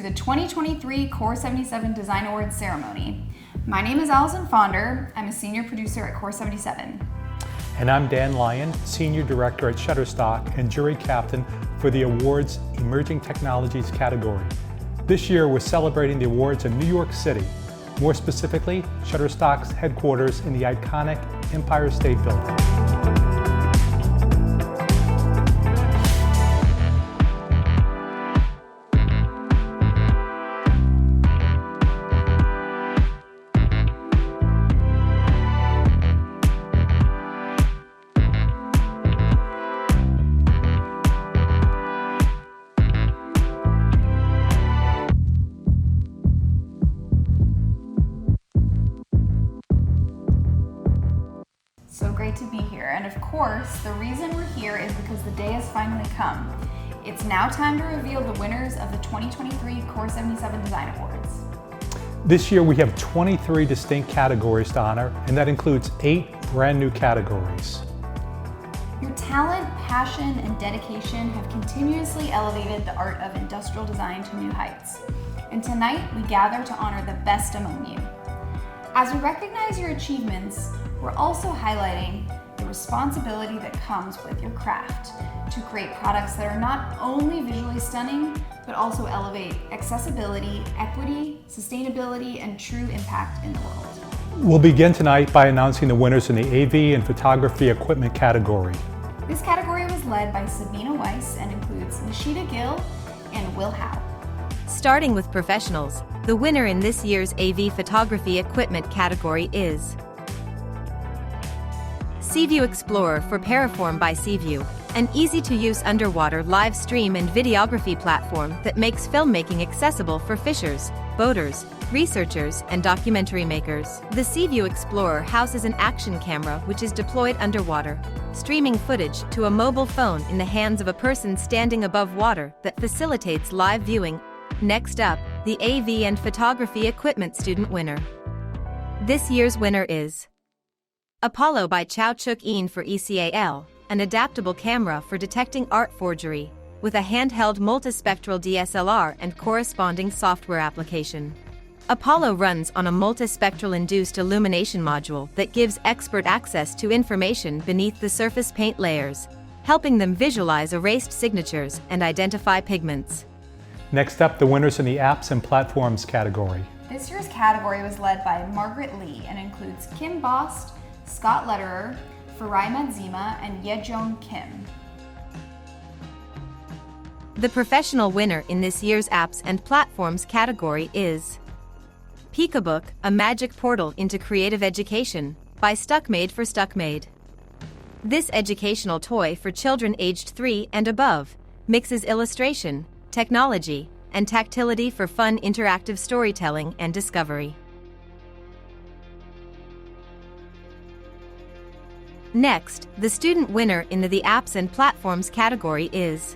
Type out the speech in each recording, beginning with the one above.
to the 2023 Core77 Design Awards ceremony. My name is Allison Fonder. I'm a senior producer at Core77. And I'm Dan Lion, Senior Director at Shutterstock and Jury Captain for the award's Emerging Technologies category. This year we're celebrating the awards in New York City, more specifically Shutterstock's headquarters in the iconic Empire State Building. So great to be here, and of course, the reason we're here is because the day has finally come. It's now time to reveal the winners of the 2023 Core77 Design Awards. This year we have 23 distinct categories to honor, and that includes 8 brand new categories. Your talent, passion, and dedication have continuously elevated the art of industrial design to new heights. And tonight, we gather to honor the best among you. As we recognize your achievements, we're also highlighting the responsibility that comes with your craft to create products that are not only visually stunning, but also elevate accessibility, equity, sustainability, and true impact in the world. We'll begin tonight by announcing the winners in the AV and photography equipment category. This category was led by Sabina Weiss and includes Nishita Gill and Will Howe. Starting with professionals, the winner in this year's AV photography equipment category is Seaview Explorer for Paraform by Seaview, an easy-to-use underwater live stream and videography platform that makes filmmaking accessible for fishers, boaters, researchers, and documentary makers. The Seaview Explorer houses an action camera which is deployed underwater, streaming footage to a mobile phone in the hands of a person standing above water that facilitates live viewing. Next up, the AV and photography equipment student winner. This year's winner is Apollo by Chow Chuk Een for ECAL, an adaptable camera for detecting art forgery, with a handheld multispectral DSLR and corresponding software application. Apollo runs on a multispectral induced illumination module that gives expert access to information beneath the surface paint layers, helping them visualize erased signatures and identify pigments. Next up, the winners in the apps and platforms category. This year's category was led by Margaret Lee and includes Kim Bost, Scott Lederer, Farai Madzima, and Yejong Kim. The professional winner in this year's apps and platforms category is Peekabook, a magic portal into creative education, by Stuckmade for Stuckmade. This educational toy for children aged 3 and above mixes illustration, technology, and tactility for fun interactive storytelling and discovery. Next, the student winner in the apps and platforms category is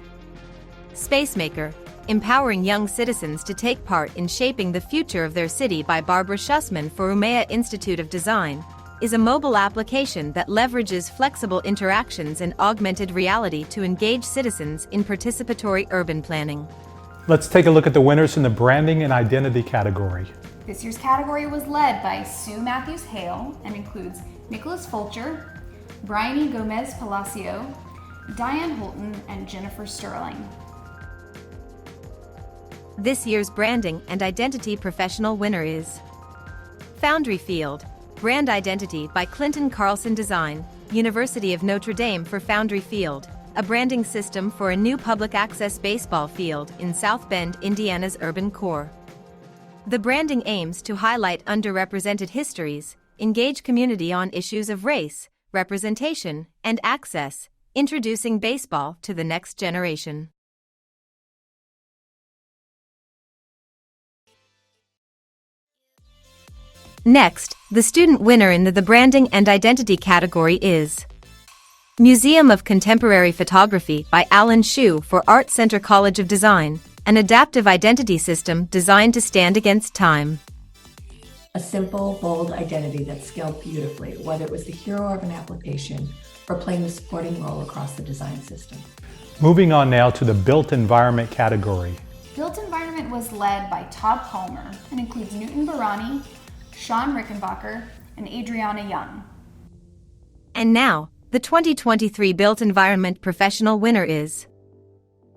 Spacemaker, empowering young citizens to take part in shaping the future of their city by Barbara Schussman for Umeå Institute of Design, is a mobile application that leverages flexible interactions and augmented reality to engage citizens in participatory urban planning. Let's take a look at the winners in the branding and identity category. This year's category was led by Sue Matthews-Hale and includes Nicholas Fulcher, Bryony Gomez Palacio, Diane Holton, and Jennifer Sterling. This year's branding and identity professional winner is Foundry Field, Brand Identity by Clinton Carlson Design, University of Notre Dame for Foundry Field, a branding system for a new public access baseball field in South Bend, Indiana's urban core. The branding aims to highlight underrepresented histories, engage community on issues of race, representation, and access, introducing baseball to the next generation. Next, the student winner in the branding and identity category is Museum of Contemporary Photography by Alan Hsu for Art Center College of Design, an adaptive identity system designed to stand against time. A simple, bold identity that scaled beautifully, whether it was the hero of an application or playing the supporting role across the design system. Moving on now to the built environment category. Built environment environment was led by Todd Palmer and includes Newton Barani, Sean Rickenbacker, and Adriana Young. And now, the 2023 Built Environment Professional winner is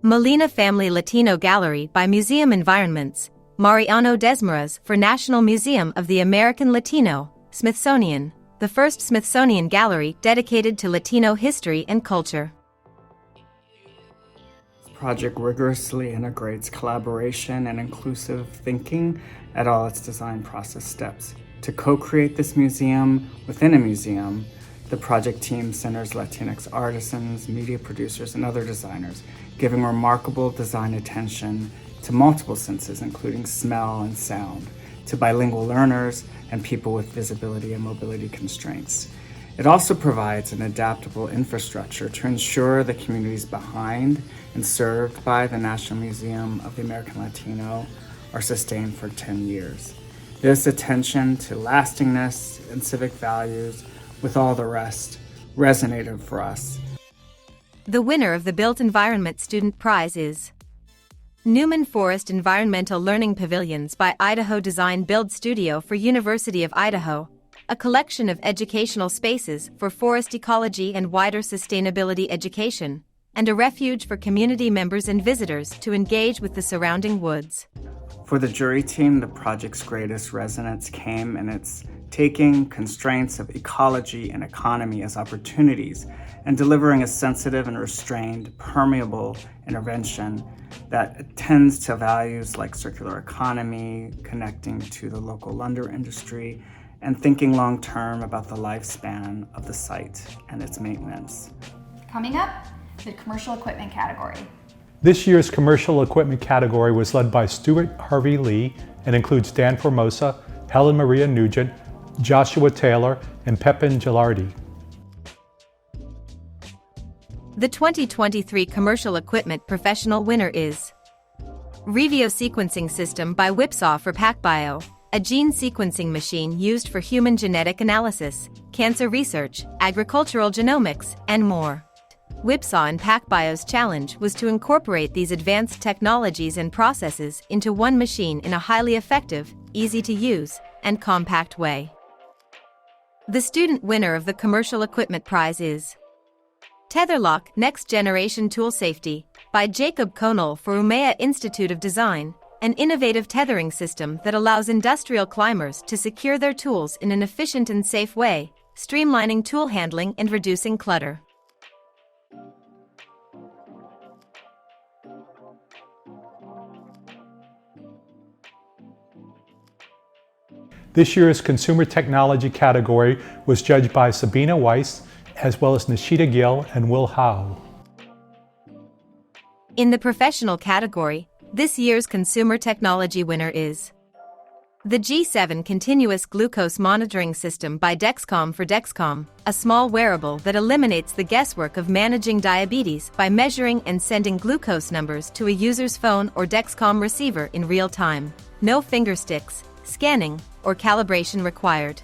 Molina Family Latino Gallery by Museum Environments, Mariano Desmarais for National Museum of the American Latino, Smithsonian, the first Smithsonian gallery dedicated to Latino history and culture. This project rigorously integrates collaboration and inclusive thinking at all its design process steps. To co-create this museum within a museum, the project team centers Latinx artisans, media producers, and other designers, giving remarkable design attention to multiple senses, including smell and sound, to bilingual learners and people with visibility and mobility constraints. It also provides an adaptable infrastructure to ensure the communities behind and served by the National Museum of the American Latino are sustained for 10 years. This attention to lastingness and civic values, with all the rest, resonated for us. The winner of the Built Environment Student Prize is Newman Forest Environmental Learning Pavilions by Idaho Design Build Studio for University of Idaho, a collection of educational spaces for forest ecology and wider sustainability education, and a refuge for community members and visitors to engage with the surrounding woods. For the jury team, the project's greatest resonance came in its taking constraints of ecology and economy as opportunities and delivering a sensitive and restrained, permeable intervention that attends to values like circular economy, connecting to the local lumber industry, and thinking long-term about the lifespan of the site and its maintenance. Coming up, the commercial equipment category. This year's commercial equipment category was led by Stuart Harvey Lee and includes Dan Formosa, Helen Maria Nugent, Joshua Taylor, and Pepin Gilardi. The 2023 Commercial Equipment Professional winner is Revio Sequencing System by Whipsaw for PacBio, a gene sequencing machine used for human genetic analysis, cancer research, agricultural genomics, and more. Whipsaw and PacBio's challenge was to incorporate these advanced technologies and processes into one machine in a highly effective, easy-to-use, and compact way. The student winner of the Commercial Equipment Prize is Tetherlock Next Generation Tool Safety by Jacob Konol for Umeå Institute of Design, an innovative tethering system that allows industrial climbers to secure their tools in an efficient and safe way, streamlining tool handling and reducing clutter. This year's Consumer Technology category was judged by Sabina Weiss, as well as Nishita Gill and Will Howe. In the professional category, this year's Consumer Technology winner is the G7 Continuous Glucose Monitoring System by Dexcom for Dexcom, a small wearable that eliminates the guesswork of managing diabetes by measuring and sending glucose numbers to a user's phone or Dexcom receiver in real time. No finger sticks, scanning, or calibration required.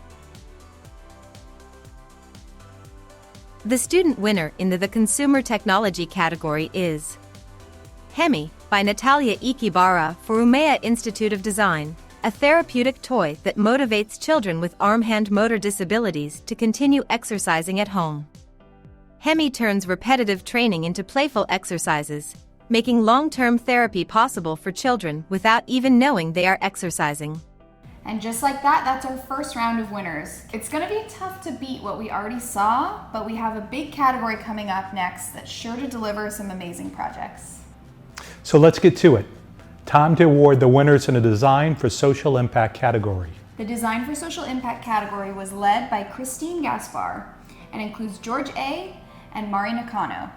The student winner in the Consumer Technology category is Hemi by Natalia Ikibara for Umeå Institute of Design, a therapeutic toy that motivates children with arm-hand motor disabilities to continue exercising at home. Hemi turns repetitive training into playful exercises, making long-term therapy possible for children without even knowing they are exercising. And just like that, that's our first round of winners. It's gonna be tough to beat what we already saw, but we have a big category coming up next that's sure to deliver some amazing projects. So let's get to it. Time to award the winners in the Design for Social Impact category. The Design for Social Impact category was led by Christine Gaspar and includes George A. and Mari Nakano.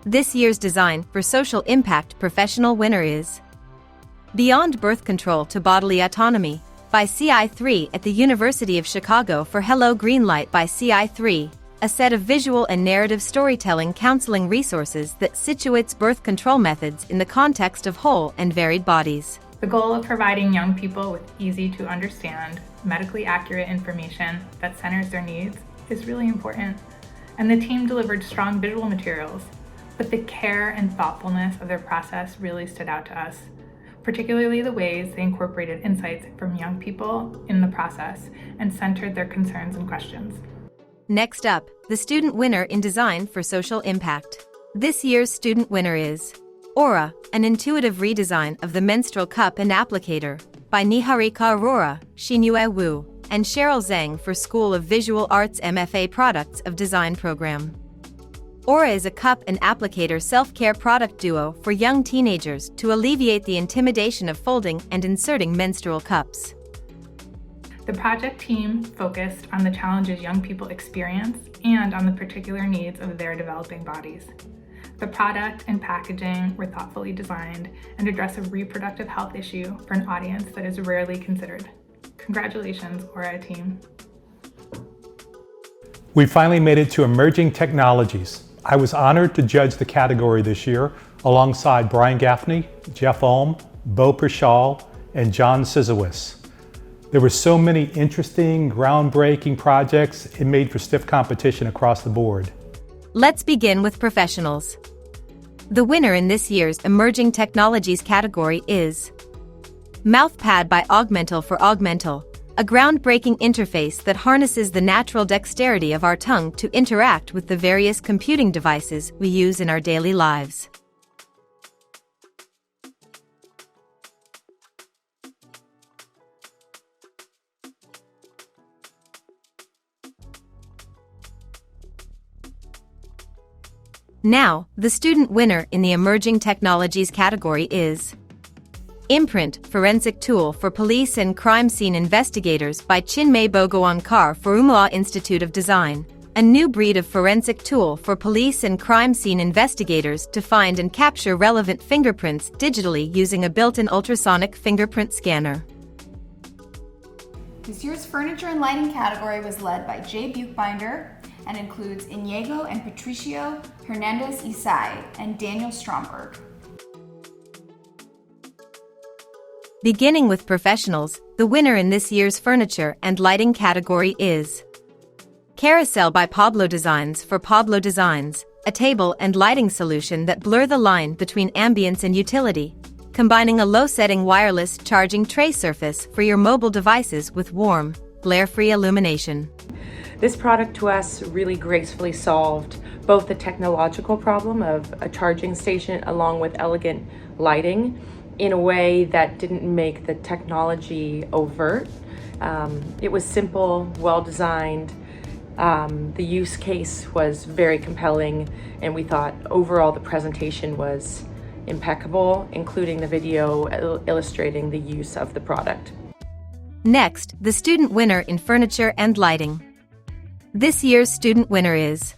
This year's Design for Social Impact professional winner is Beyond Birth Control to Bodily Autonomy by CI3 at the University of Chicago for Hello Greenlight by CI3, a set of visual and narrative storytelling counseling resources that situates birth control methods in the context of whole and varied bodies. The goal of providing young people with easy-to-understand, medically accurate information that centers their needs is really important, and the team delivered strong visual materials but the care and thoughtfulness of their process really stood out to us, particularly the ways they incorporated insights from young people in the process and centered their concerns and questions. Next up, the student winner in design for social impact. This year's student winner is Aura, an intuitive redesign of the menstrual cup and applicator, by Niharika Arora, Xingyue Wu, and Cheryl Zhang for School of Visual Arts MFA Products of Design program. Aura is a cup and applicator self-care product duo for young teenagers to alleviate the intimidation of folding and inserting menstrual cups. The project team focused on the challenges young people experience and on the particular needs of their developing bodies. The product and packaging were thoughtfully designed and address a reproductive health issue for an audience that is rarely considered. Congratulations, Aura team. We finally made it to Emerging Technologies. I was honored to judge the category this year alongside Brian Gaffney, Jeff Ohm, Bo Pershall, and John Sizowis. There were so many interesting, groundbreaking projects, it made for stiff competition across the board. Let's begin with professionals. The winner in this year's Emerging Technologies category is Mouthpad by Augmental for Augmental, a groundbreaking interface that harnesses the natural dexterity of our tongue to interact with the various computing devices we use in our daily lives. Now, the student winner in the Emerging Technologies category is Imprint, forensic tool for police and crime scene investigators by Chinmay Bogwankar for Umla Institute of Design, a new breed of forensic tool for police and crime scene investigators to find and capture relevant fingerprints digitally using a built-in ultrasonic fingerprint scanner. This year's furniture and lighting category was led by Jay Buchbinder and includes Inigo and Patricio Hernandez Isai and Daniel Stromberg. Beginning with professionals, the winner in this year's furniture and lighting category is Carousel by Pablo Designs for Pablo Designs, a table and lighting solution that blur the line between ambience and utility, combining a low-setting wireless charging tray surface for your mobile devices with warm, glare-free illumination. This product to us really gracefully solved both the technological problem of a charging station along with elegant lighting in a way that didn't make the technology overt. It was simple, well-designed. The use case was very compelling, and we thought overall the presentation was impeccable, including the video illustrating the use of the product. Next, the student winner in furniture and lighting. This year's student winner is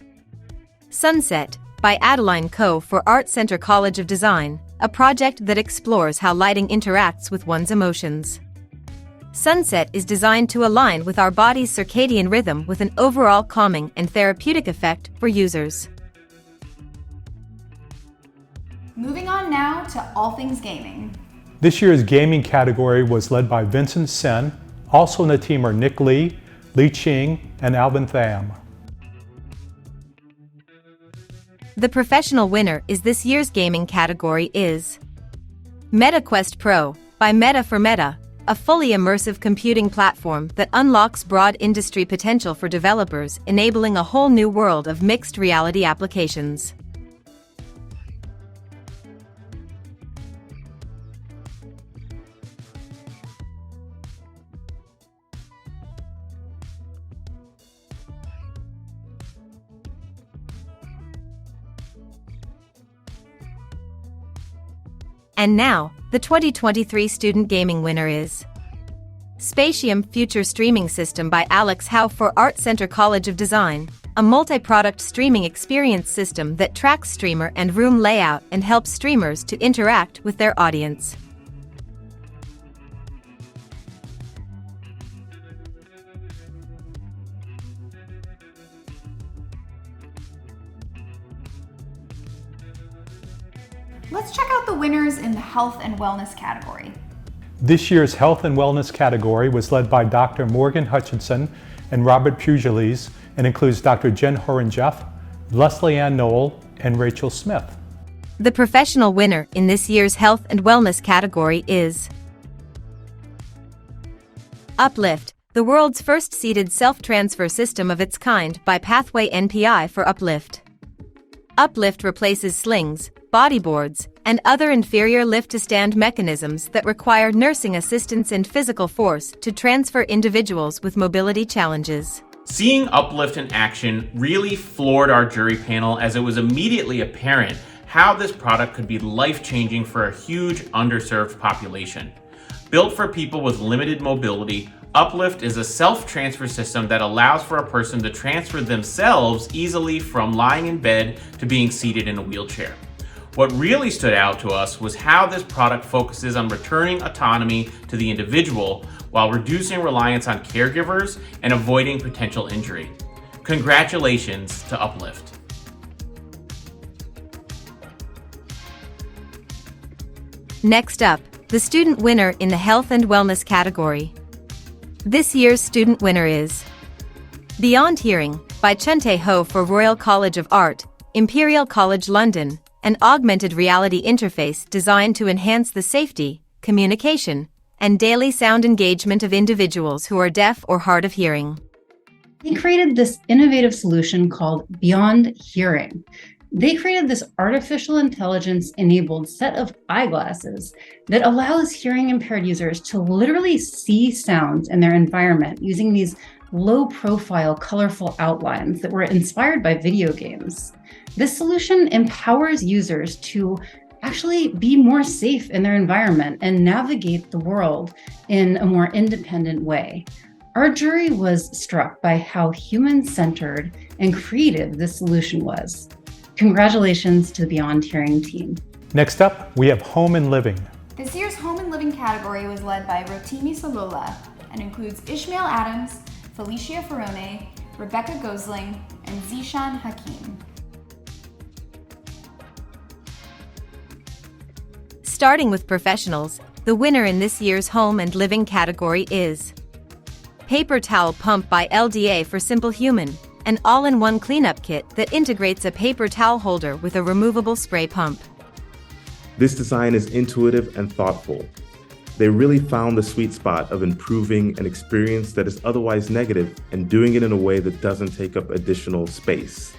Sunset by Adeline Coe for Art Center College of Design, a project that explores how lighting interacts with one's emotions. Sunset is designed to align with our body's circadian rhythm with an overall calming and therapeutic effect for users. Moving on now to all things gaming. This year's gaming category was led by Vincent Sen. Also in the team are Nick Lee, Li Qing, and Alvin Tham. The professional winner is this year's gaming category is MetaQuest Pro by Meta for Meta, a fully immersive computing platform that unlocks broad industry potential for developers, enabling a whole new world of mixed reality applications. And now, the 2023 Student Gaming winner is Spatium Future Streaming System by Alex Howe for Art Center College of Design, a multi-product streaming experience system that tracks streamer and room layout and helps streamers to interact with their audience. Let's check out the winners in the health and wellness category. This year's health and wellness category was led by Dr. Morgan Hutchinson and Robert Pugiles and includes Dr. Jen Horenjeff, Leslie Ann Knoll, and Rachel Smith. The professional winner in this year's health and wellness category is Uplift, the world's first seated self-transfer system of its kind by Pathway NPI for Uplift. Uplift replaces slings, bodyboards, and other inferior lift-to-stand mechanisms that require nursing assistance and physical force to transfer individuals with mobility challenges. Seeing Uplift in action really floored our jury panel, as it was immediately apparent how this product could be life-changing for a huge underserved population. Built for people with limited mobility, Uplift is a self-transfer system that allows for a person to transfer themselves easily from lying in bed to being seated in a wheelchair. What really stood out to us was how this product focuses on returning autonomy to the individual while reducing reliance on caregivers and avoiding potential injury. Congratulations to Uplift. Next up, the student winner in the health and wellness category. This year's student winner is Beyond Hearing by Chunte Ho for Royal College of Art, Imperial College London, an augmented reality interface designed to enhance the safety, communication, and daily sound engagement of individuals who are deaf or hard of hearing. They created this innovative solution called Beyond Hearing. They created this artificial intelligence-enabled set of eyeglasses that allows hearing impaired users to literally see sounds in their environment using these low-profile, colorful outlines that were inspired by video games. This solution empowers users to actually be more safe in their environment and navigate the world in a more independent way. Our jury was struck by how human-centered and creative this solution was. Congratulations to the Beyond Hearing team. Next up, we have Home and Living. This year's Home and Living category was led by Rotimi Salola and includes Ishmael Adams, Felicia Ferrone, Rebecca Gosling, and Zishan Hakim. Starting with professionals, the winner in this year's home and living category is Paper Towel Pump by LDA for Simple Human, an all-in-one cleanup kit that integrates a paper towel holder with a removable spray pump. This design is intuitive and thoughtful. They really found the sweet spot of improving an experience that is otherwise negative and doing it in a way that doesn't take up additional space.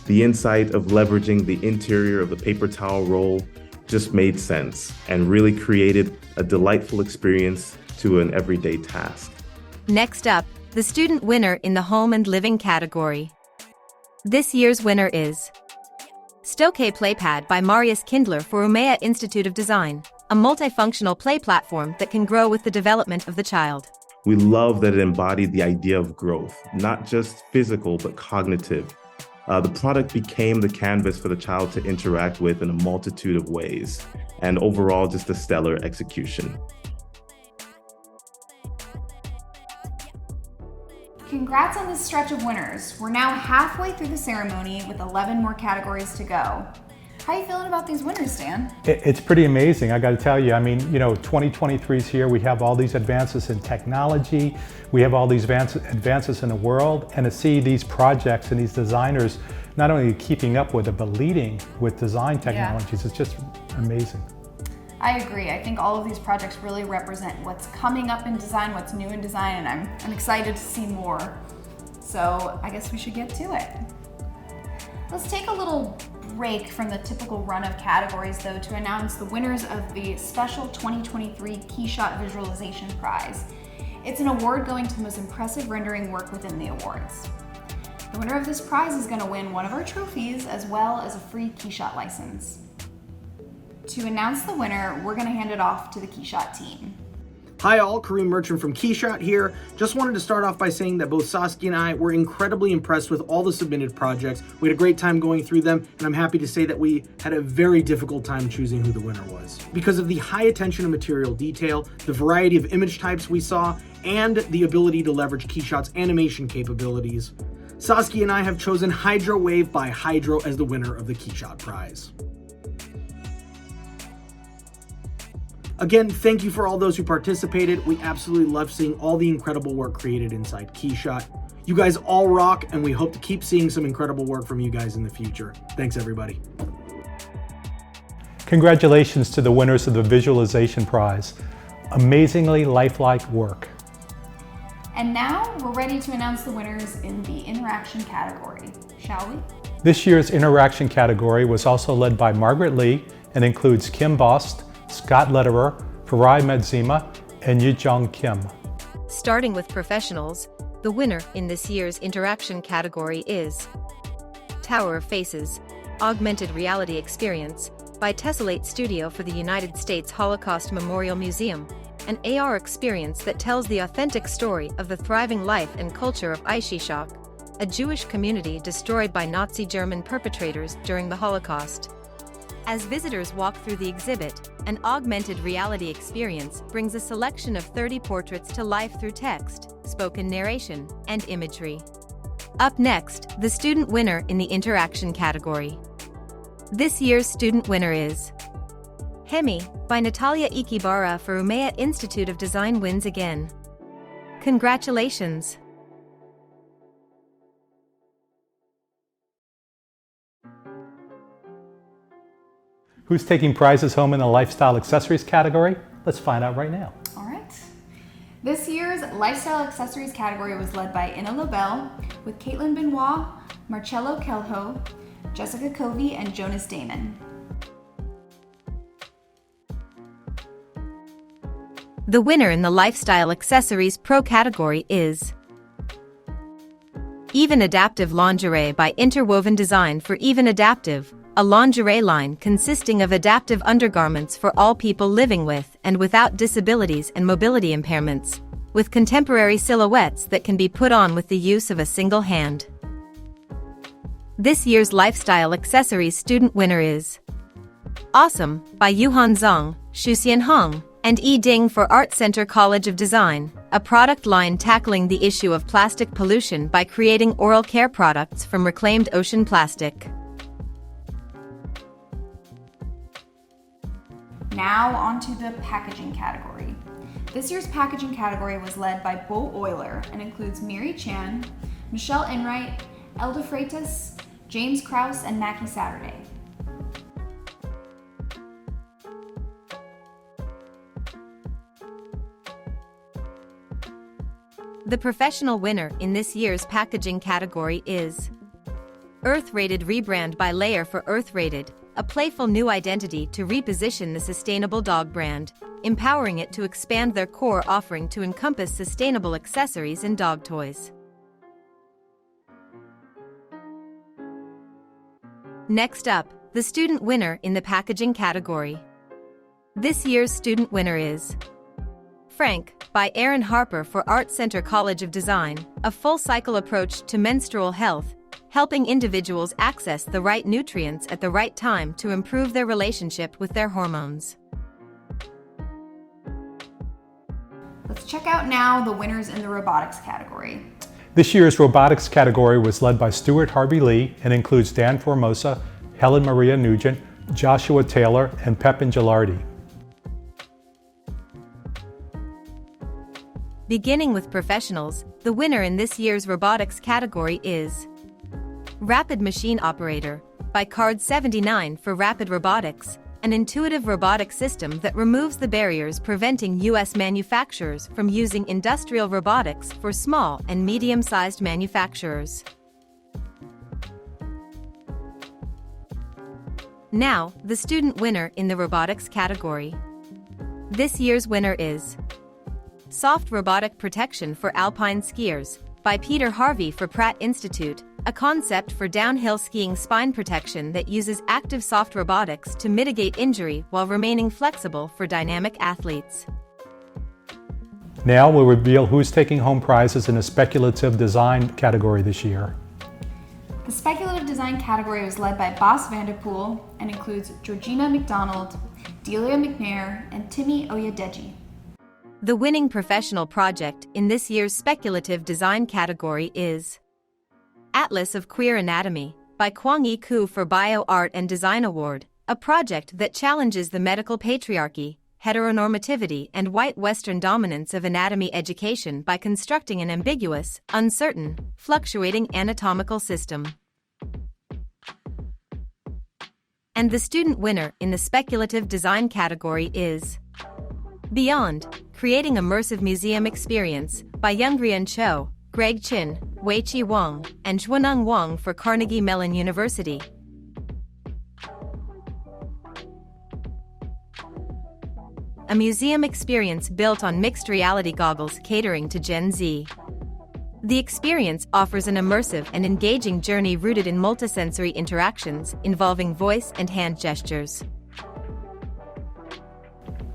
The insight of leveraging the interior of the paper towel roll just made sense and really created a delightful experience to an everyday task. Next up, the student winner in the home and living category. This year's winner is Stoke Playpad by Marius Kindler for Umea Institute of Design, a multifunctional play platform that can grow with the development of the child. We love that it embodied the idea of growth, not just physical, but cognitive. The product became the canvas for the child to interact with in a multitude of ways, and overall just a stellar execution. Congrats on this stretch of winners. We're now halfway through the ceremony with 11 more categories to go. How are you feeling about these winners, Dan? It's pretty amazing, I got to tell you. I mean, 2023 is here. We have all these advances in technology. We have all these advances in the world. And to see these projects and these designers not only keeping up with it, but leading with design technologies, It's just amazing. I agree. I think all of these projects really represent what's coming up in design, what's new in design, and I'm excited to see more. So I guess we should get to it. Let's take a little break from the typical run of categories, though, to announce the winners of the special 2023 Keyshot Visualization Prize. It's an award going to the most impressive rendering work within the awards. The winner of this prize is going to win one of our trophies as well as a free Keyshot license. To announce the winner, we're going to hand it off to the Keyshot team. Hi all, Kareem Merchant from Keyshot here. Just wanted to start off by saying that both Saskia and I were incredibly impressed with all the submitted projects. We had a great time going through them, and I'm happy to say that we had a very difficult time choosing who the winner was. Because of the high attention to material detail, the variety of image types we saw, and the ability to leverage Keyshot's animation capabilities, Saskia and I have chosen Hydro Wave by Hydro as the winner of the Keyshot Prize. Again, thank you for all those who participated. We absolutely love seeing all the incredible work created inside Keyshot. You guys all rock, and we hope to keep seeing some incredible work from you guys in the future. Thanks, everybody. Congratulations to the winners of the Visualization Prize. Amazingly lifelike work. And now we're ready to announce the winners in the Interaction category, shall we? This year's Interaction category was also led by Margaret Lee and includes Kim Bost, Scott Lederer, Farai Medzima, and Yijong Kim. Starting with professionals, the winner in this year's Interaction category is Tower of Faces, Augmented Reality Experience by Tessellate Studio for the United States Holocaust Memorial Museum, an AR experience that tells the authentic story of the thriving life and culture of Keyshot, a Jewish community destroyed by Nazi German perpetrators during the Holocaust. As visitors walk through the exhibit, an augmented reality experience brings a selection of 30 portraits to life through text, spoken narration, and imagery. Up next, the student winner in the Interaction category. This year's student winner is Hemi by Natalia Ikibara for Umeå Institute of Design wins again. Congratulations! Who's taking prizes home in the Lifestyle Accessories category? Let's find out right now. All right. This year's Lifestyle Accessories category was led by Ina Lobel with Caitlin Benoit, Marcello Kelho, Jessica Covey, and Jonas Damon. The winner in the Lifestyle Accessories Pro category is Even Adaptive Lingerie by Interwoven Design for Even Adaptive, a lingerie line consisting of adaptive undergarments for all people living with and without disabilities and mobility impairments, with contemporary silhouettes that can be put on with the use of a single hand. This year's Lifestyle Accessories student winner is Awesome by Yuhan Zhang, Shuxian Hong, and Yi Ding for Art Center College of Design, a product line tackling the issue of plastic pollution by creating oral care products from reclaimed ocean plastic. Now onto the packaging category. This year's packaging category was led by Bo Euler and includes Miri Chan, Michelle Enright, Elda Freitas, James Krause, and Mackie Saturday. The professional winner in this year's packaging category is Earth-Rated rebrand by Layer for Earth-Rated, a playful new identity to reposition the sustainable dog brand, empowering it to expand their core offering to encompass sustainable accessories and dog toys. Next up, the student winner in the packaging category. This year's student winner is Frank by Aaron Harper for Art Center College of Design, a full-cycle approach to menstrual health, helping individuals access the right nutrients at the right time to improve their relationship with their hormones. Let's check out now the winners in the Robotics category. This year's Robotics category was led by Stuart Harvey Lee and includes Dan Formosa, Helen Maria Nugent, Joshua Taylor, and Pepin Gilardi. Beginning with professionals, the winner in this year's Robotics category is Rapid Machine Operator by Card79 for Rapid Robotics, an intuitive robotic system that removes the barriers preventing U.S. manufacturers from using industrial robotics for small and medium-sized manufacturers. Now, the student winner in the Robotics category. This year's winner is Soft Robotic Protection for Alpine Skiers by Peter Harvey for Pratt Institute, a concept for downhill skiing spine protection that uses active soft robotics to mitigate injury while remaining flexible for dynamic athletes. Now we'll reveal who's taking home prizes in the Speculative Design category this year. The Speculative Design category was led by Bas Vanderpool and includes Georgina McDonald, Delia McNair, and Timmy Oyedeji. The winning professional project in this year's Speculative Design category is Atlas of Queer Anatomy by Kwang-Yi Koo for Bio Art and Design Award, a project that challenges the medical patriarchy, heteronormativity and white Western dominance of anatomy education by constructing an ambiguous, uncertain, fluctuating anatomical system. And the student winner in the Speculative Design category is Beyond, Creating Immersive Museum Experience by Youngrian Cho, Greg Chin, Wei-Chi Wang, and Zhuaneng Wang for Carnegie Mellon University. A museum experience built on mixed reality goggles catering to Gen Z. The experience offers an immersive and engaging journey rooted in multisensory interactions involving voice and hand gestures.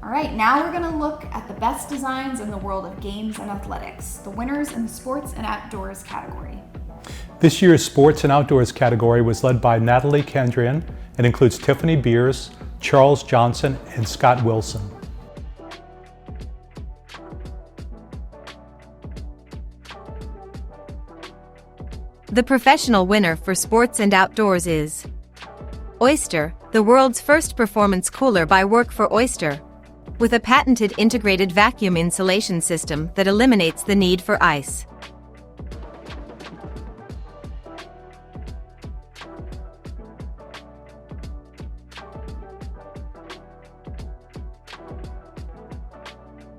All right, now we're gonna look at the best designs in the world of games and athletics, the winners in the sports and outdoors category. This year's sports and outdoors category was led by Natalie Kendrian and includes Tiffany Beers, Charles Johnson, and Scott Wilson. The professional winner for sports and outdoors is Oyster, the world's first performance cooler by Work for Oyster, with a patented integrated vacuum insulation system that eliminates the need for ice.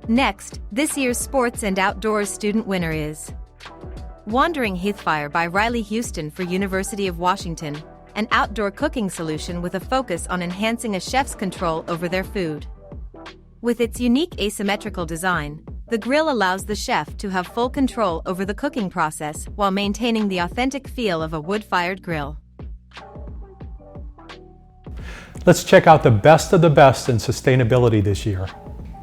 Next, this year's sports and outdoors student winner is Wandering Heathfire by Riley Houston for University of Washington, an outdoor cooking solution with a focus on enhancing a chef's control over their food. With its unique asymmetrical design, the grill allows the chef to have full control over the cooking process while maintaining the authentic feel of a wood-fired grill. Let's check out the best of the best in sustainability this year.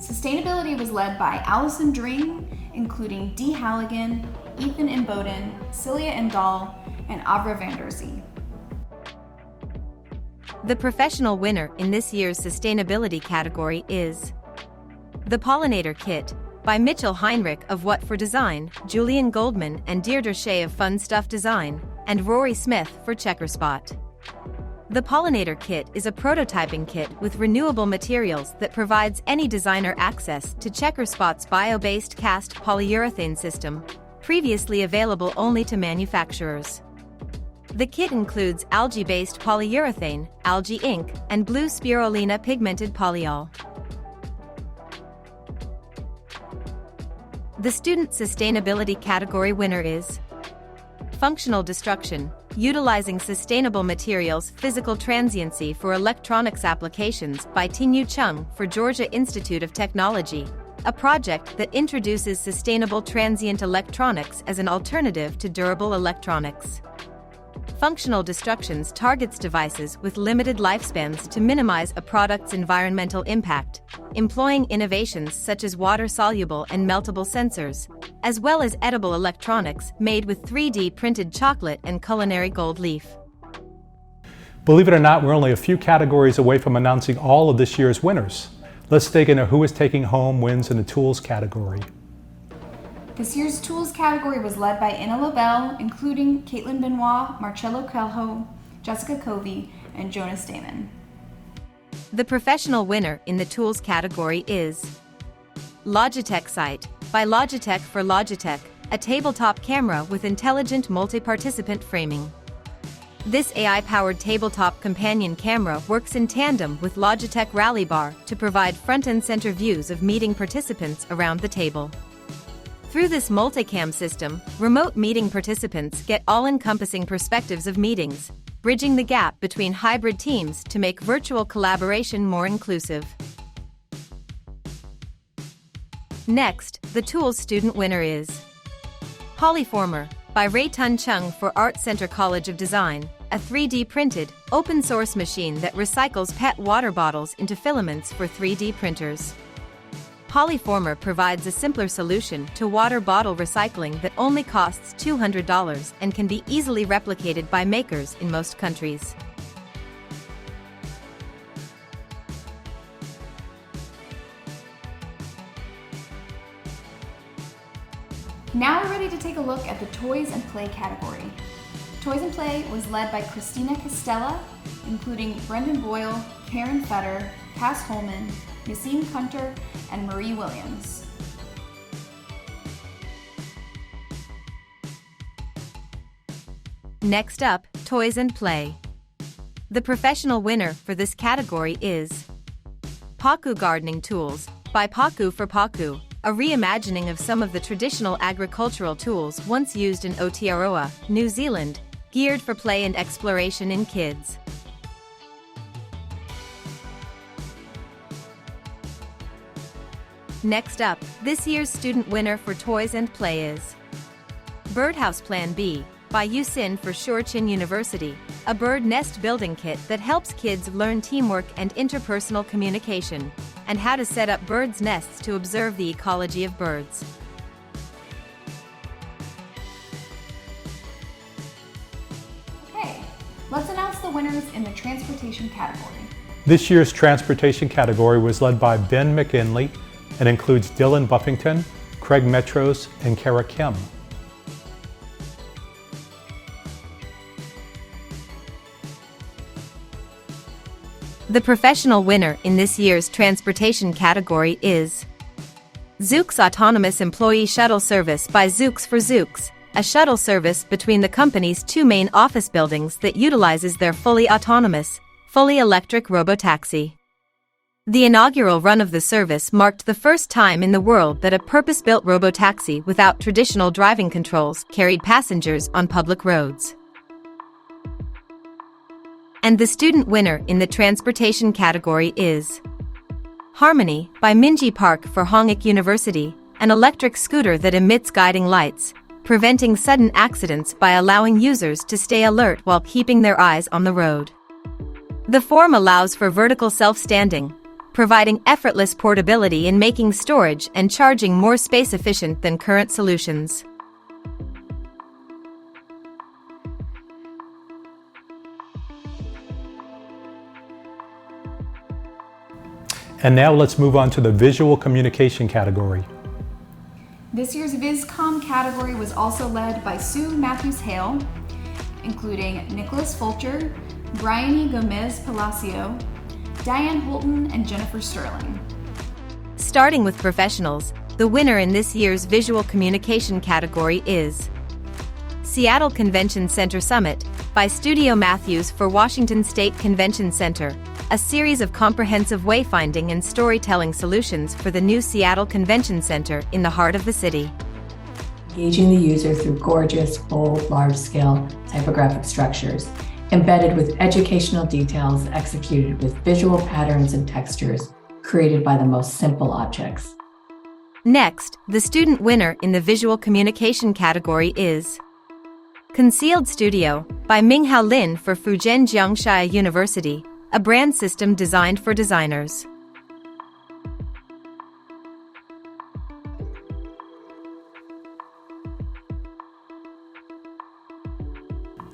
Sustainability was led by Allison Dring, including Dee Halligan, Ethan Imboden, Celia Indall, and Avra Vanderzee. The professional winner in this year's sustainability category is The Pollinator Kit by Mitchell Heinrich of What for Design, Julian Goldman and Deirdre Shea of Fun Stuff Design, and Rory Smith for Checkerspot. The Pollinator Kit is a prototyping kit with renewable materials that provides any designer access to Checkerspot's bio-based cast polyurethane system, previously available only to manufacturers. The kit includes algae-based polyurethane, algae ink, and blue spirulina pigmented polyol. The Student Sustainability category winner is Functional Destruction, Utilizing Sustainable Materials Physical Transiency for Electronics Applications by Tinyu Chung for Georgia Institute of Technology, a project that introduces sustainable transient electronics as an alternative to durable electronics. Functional Destructions targets devices with limited lifespans to minimize a product's environmental impact, employing innovations such as water-soluble and meltable sensors, as well as edible electronics made with 3D printed chocolate and culinary gold leaf. Believe it or not, we're only a few categories away from announcing all of this year's winners. Let's dig into who is taking home wins in the tools category. This year's tools category was led by Inna LaBelle, including Caitlin Benoit, Marcello Kelho, Jessica Covey, and Jonas Damon. The professional winner in the tools category is Logitech Sight by Logitech for Logitech, a tabletop camera with intelligent multi-participant framing. This AI-powered tabletop companion camera works in tandem with Logitech Rally Bar to provide front and center views of meeting participants around the table. Through this multicam system, remote meeting participants get all-encompassing perspectives of meetings, bridging the gap between hybrid teams to make virtual collaboration more inclusive. Next, the tools student winner is Polyformer by Ray-Tun Chung for Art Center College of Design, a 3D printed, open-source machine that recycles PET water bottles into filaments for 3D printers. Polyformer provides a simpler solution to water bottle recycling that only costs $200 and can be easily replicated by makers in most countries. Now we're ready to take a look at the Toys and Play category. Toys and Play was led by Christina Castella, including Brendan Boyle, Karen Fetter, Cass Holman, Yassine Hunter, and Marie Williams. Next up, Toys and Play. The professional winner for this category is Paku Gardening Tools by Paku for Paku, a reimagining of some of the traditional agricultural tools once used in Aotearoa, New Zealand, geared for play and exploration in kids. Next up, this year's student winner for Toys and Play is Birdhouse Plan B by Yusin for Shorchin University, a bird nest building kit that helps kids learn teamwork and interpersonal communication, and how to set up birds' nests to observe the ecology of birds. Okay, let's announce the winners in the transportation category. This year's transportation category was led by Ben McKinley and includes Dylan Buffington, Craig Metros, and Kara Kim. The professional winner in this year's transportation category is Zoox Autonomous Employee Shuttle Service by Zoox for Zoox, a shuttle service between the company's two main office buildings that utilizes their fully autonomous, fully electric robotaxi. The inaugural run of the service marked the first time in the world that a purpose-built robotaxi without traditional driving controls carried passengers on public roads. And the student winner in the transportation category is Harmony by Minji Park for Hongik University, an electric scooter that emits guiding lights, preventing sudden accidents by allowing users to stay alert while keeping their eyes on the road. The form allows for vertical self-standing, providing effortless portability and making storage and charging more space-efficient than current solutions. And now let's move on to the visual communication category. This year's VisCom category was also led by Sue Matthews-Hale, including Nicholas Fulcher, Bryony Gomez Palacio, Diane Holton, and Jennifer Sterling. Starting with professionals, the winner in this year's visual communication category is Seattle Convention Center Summit by Studio Matthews for Washington State Convention Center, a series of comprehensive wayfinding and storytelling solutions for the new Seattle Convention Center in the heart of the city. Engaging the user through gorgeous, bold, large-scale typographic structures, embedded with educational details executed with visual patterns and textures created by the most simple objects. Next, the student winner in the visual communication category is Concealed Studio by Minghao Lin for Fujian Jiangxia University, a brand system designed for designers.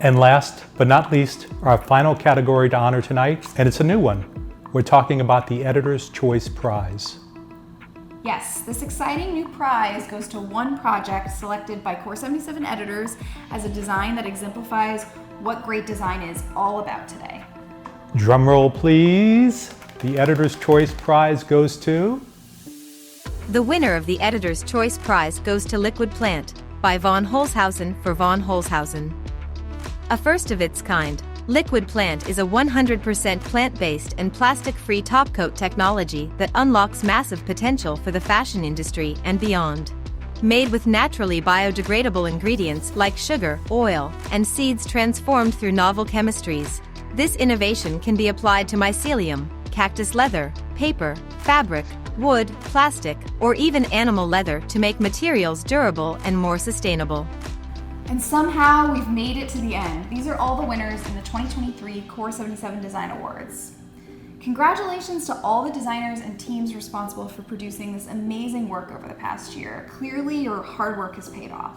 And last but not least, our final category to honor tonight, and it's a new one. We're talking about the Editor's Choice Prize. Yes, this exciting new prize goes to one project selected by Core77 editors as a design that exemplifies what great design is all about today. Drum roll, please. The Editor's Choice Prize goes to... The winner of the Editor's Choice Prize goes to Liquid Plant by Von Holzhausen for Von Holzhausen. A first of its kind, Liquid Plant is a 100% plant-based and plastic-free topcoat technology that unlocks massive potential for the fashion industry and beyond. Made with naturally biodegradable ingredients like sugar, oil, and seeds transformed through novel chemistries, this innovation can be applied to mycelium, cactus leather, paper, fabric, wood, plastic, or even animal leather to make materials durable and more sustainable. And somehow we've made it to the end. These are all the winners in the 2023 Core77 Design Awards. Congratulations to all the designers and teams responsible for producing this amazing work over the past year. Clearly, your hard work has paid off.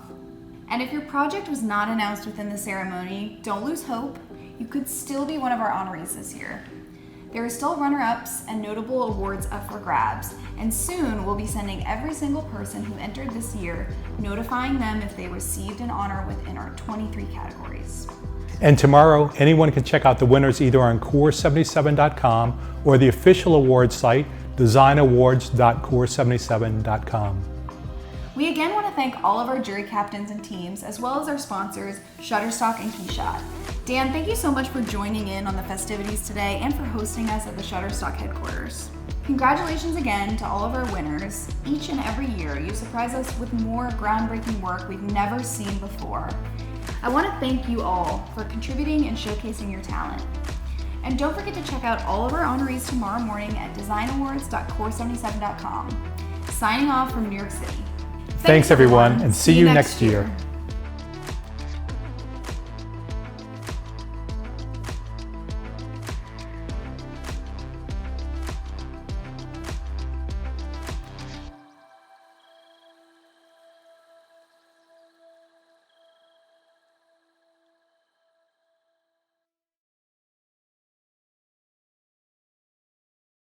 And if your project was not announced within the ceremony, don't lose hope. You could still be one of our honorees this year. There are still runner-ups and notable awards up for grabs, and soon we'll be sending every single person who entered this year, notifying them if they received an honor within our 23 categories. And tomorrow, anyone can check out the winners either on Core77.com or the official awards site, designawards.core77.com. We again want to thank all of our jury captains and teams, as well as our sponsors, Shutterstock and Keyshot. Dan, thank you so much for joining in on the festivities today and for hosting us at the Shutterstock headquarters. Congratulations again to all of our winners. Each and every year, you surprise us with more groundbreaking work we've never seen before. I want to thank you all for contributing and showcasing your talent. And don't forget to check out all of our honorees tomorrow morning at designawards.core77.com. Signing off from New York City. Thanks everyone, and see you next year.